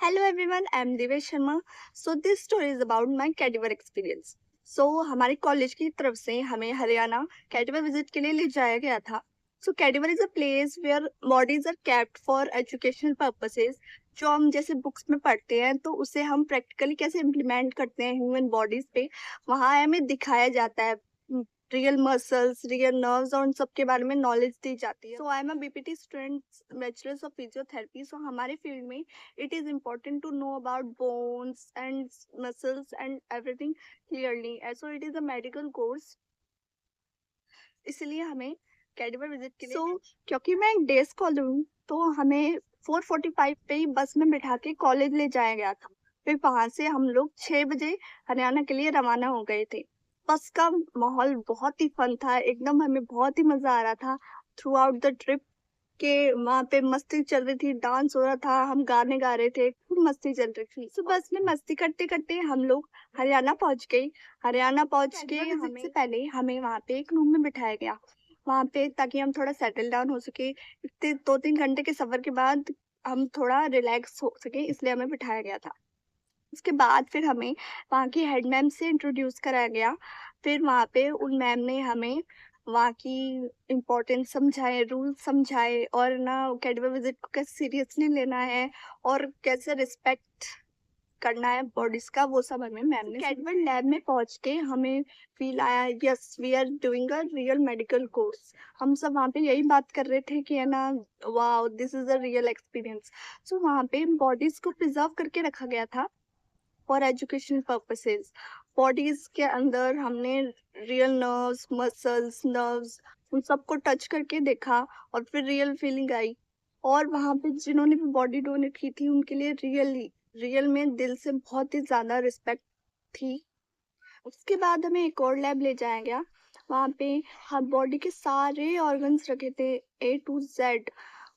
Hello everyone, I am Devesh Sharma. So this story is about my cadaver experience. हमारे college की तरफ से हमें हरियाणा कैटिवर विजिट के लिए ले जाया गया था. Cadaver is a place where bodies are kept for educational purposes. जो हम जैसे बुक्स में पढ़ते हैं तो उसे हम प्रैक्टिकली कैसे इम्प्लीमेंट करते हैं ह्यूमन बॉडीज पे, वहाँ हमें दिखाया जाता है. रियल मसल्स, रियल नर्व्स और उन सब के बारे में नॉलेज दी जाती है. I am a BPT student, bachelors of physiotherapy. हमारे फील्ड में it is important to know about bones and muscles and everything clearly. So it is a medical course. इसलिए हमें कैडिवर विजिट के लिए क्योंकि मैं एक डे स्कॉलर हूँ तो हमें 4:45 पे ही बस में बिठा के कॉलेज ले जाया गया था. फिर वहां से हम लोग 6 बजे हरियाणा के लिए रवाना हो गए थे. बस का माहौल बहुत ही फन था, एकदम हमें बहुत ही मजा आ रहा था थ्रू आउट द ट्रिप. के वहाँ पे मस्ती चल रही थी, डांस हो रहा था, हम गाने गा रहे थे, खूब मस्ती चल रही थी. बस में मस्ती करते करते हम लोग हरियाणा पहुंच गए. हरियाणा पहुंच के हमें से पहले हमें वहाँ पे एक रूम में बिठाया गया, वहाँ पे ताकि हम थोड़ा सेटल डाउन हो सके. इतने 2-3 घंटे के सफर के बाद हम थोड़ा रिलैक्स हो सके, इसलिए हमें बिठाया गया था. उसके बाद फिर हमें वहाँ की हेड मैम से इंट्रोड्यूस कराया गया. फिर वहाँ पे उन मैम ने हमें वहाँ की इम्पोर्टेंस समझाए, रूल्स समझाए और ना कैडवर विजिट को कैसे सीरियसली लेना है और कैसे रिस्पेक्ट करना है बॉडीज का, वो सब हमें मैम ने. कैडवर लैब में पहुंच के हमें फील आया, yes we are doing a real medical course. हम सब वहाँ पे यही बात कर रहे थे कि है ना, wow this is a real experience. वहाँ पे बॉडीज को प्रिजर्व करके रखा गया था फॉर एजुकेशन पर्पसेस. बॉडीज के अंदर हमने रियल नर्व्स उन सबको टच करके देखा और फिर रियल फीलिंग आई. और वहाँ पे जिन्होंने भी बॉडी डोनेट की थी उनके लिए रियल में दिल से बहुत ही ज्यादा रिस्पेक्ट थी. उसके बाद हमें एक और लैब ले जाया गया. वहाँ पे हम बॉडी के सारे ऑर्गन्स रखे थे, A to Z,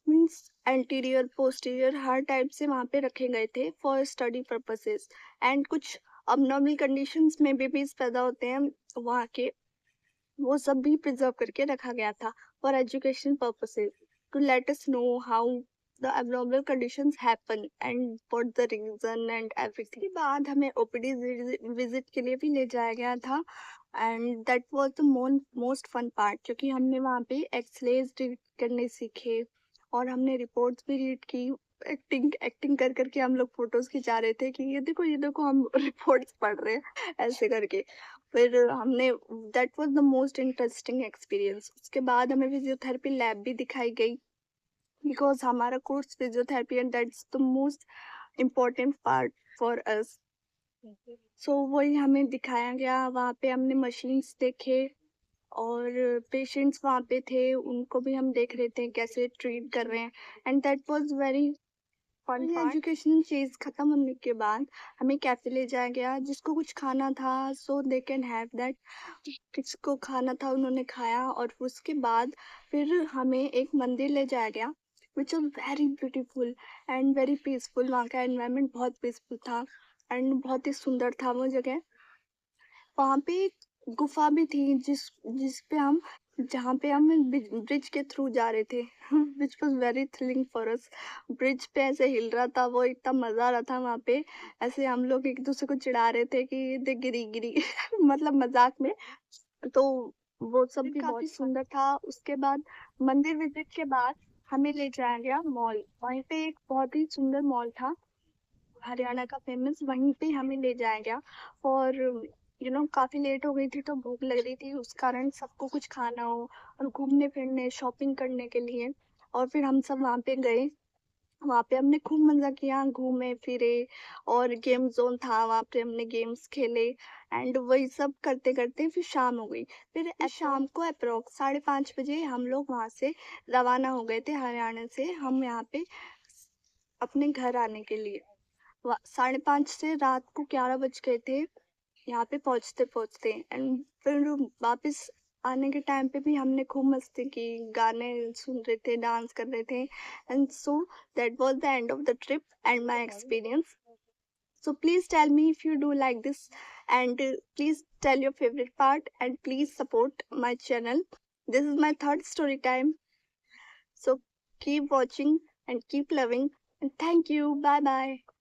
means anterior posterior her type से वहाँ पे रखे गए थे फॉर स्टडी पर्पसेस. एंड कुछ अबनॉर्मल कंडीशंस में बेबीज पैदा होते हैं वहाँ के, वो सब भी प्रिजर्व करके रखा गया था for education purposes, to let us know how the abnormal conditions happen and what the reason and everything. के बाद हमें ओपीडी विजिट के लिए भी ले जाया गया था. And that was the most fun part, क्योंकि हमने वहाँ पे एक्सरेज रीड करने सीखे और हमने रिपोर्ट्स भी रीड की. एक्टिंग एक्टिंग कर करके हम लोग फोटोज खिंचा रहे थे कि ये देखो हम रिपोर्ट्स पढ़ रहे हैं ऐसे करके. फिर हमने that was the most interesting experience. उसके बाद हमें फिजियोथेरेपी लैब भी दिखाई गई, बिकॉज हमारा course physiotherapy and that's the most important part for us. वही हमें दिखाया गया. वहाँ पे हमने मशीन्स देखे और पेशेंट्स वहाँ पे थे, उनको भी हम देख रहे थे कैसे ट्रीट कर रहे हैं. And that was very fun part. Educational चीज खत्म होने के बाद हमें कैफे ले जाया गया. जिसको कुछ खाना था सो दे कैन हैव दैट. किसको खाना था उन्होंने खाया. और उसके बाद फिर हमें एक मंदिर ले जाया गया which is very beautiful and very peaceful. वहाँ का एनवायरनमेंट बहुत पीसफुल था एंड बहुत ही सुंदर था वो जगह. वहाँ पे एक गुफा भी थी जिस पे हम जहाँ पे हम ब्रिज के थ्रू जा रहे थे which was very thrilling for us. Bridge पे ऐसे हिल रहा था, वो इतना मजा आ रहा था. वहाँ पे ऐसे हम लोग एक दूसरे को चिढ़ा रहे थे कि देख गिरी गिरी मतलब मजाक में. तो वो सब भी काफी सुंदर था. उसके बाद मंदिर विजिट के बाद हमें ले जाया गया मॉल. वहीं पे एक बहुत ही सुंदर मॉल था हरियाणा का फेमस, वहीं पे हमें ले जाया गया. और काफी लेट हो गई थी तो भूख लग रही थी, उस कारण सबको कुछ खाना हो और घूमने फिरने शॉपिंग करने के लिए. और फिर हम सब वहाँ पे गए. वहाँ पे हमने खूब मजा किया, घूमे फिरे और गेम जोन था, वहाँ पे हमने गेम्स खेले. एंड वही सब करते करते फिर शाम हो गई. फिर शाम को अप्रोक्स 5:30 बजे हम लोग वहाँ से रवाना हो गए थे हरियाणा से, हम यहाँ पे अपने घर आने के लिए. 5:30 से रात को 11 बज गए थे यहाँ पे पहुंचते पहुंचते. एंड फिर वापस आने के टाइम पे भी हमने खूब मस्ती की, गाने सुन रहे थे, डांस कर रहे थे. And that was the end of the trip and my experience. Please tell me if you do like this, and please tell your favorite part and please support my channel. This is my third story time. So keep watching and keep loving, and thank you. Bye bye.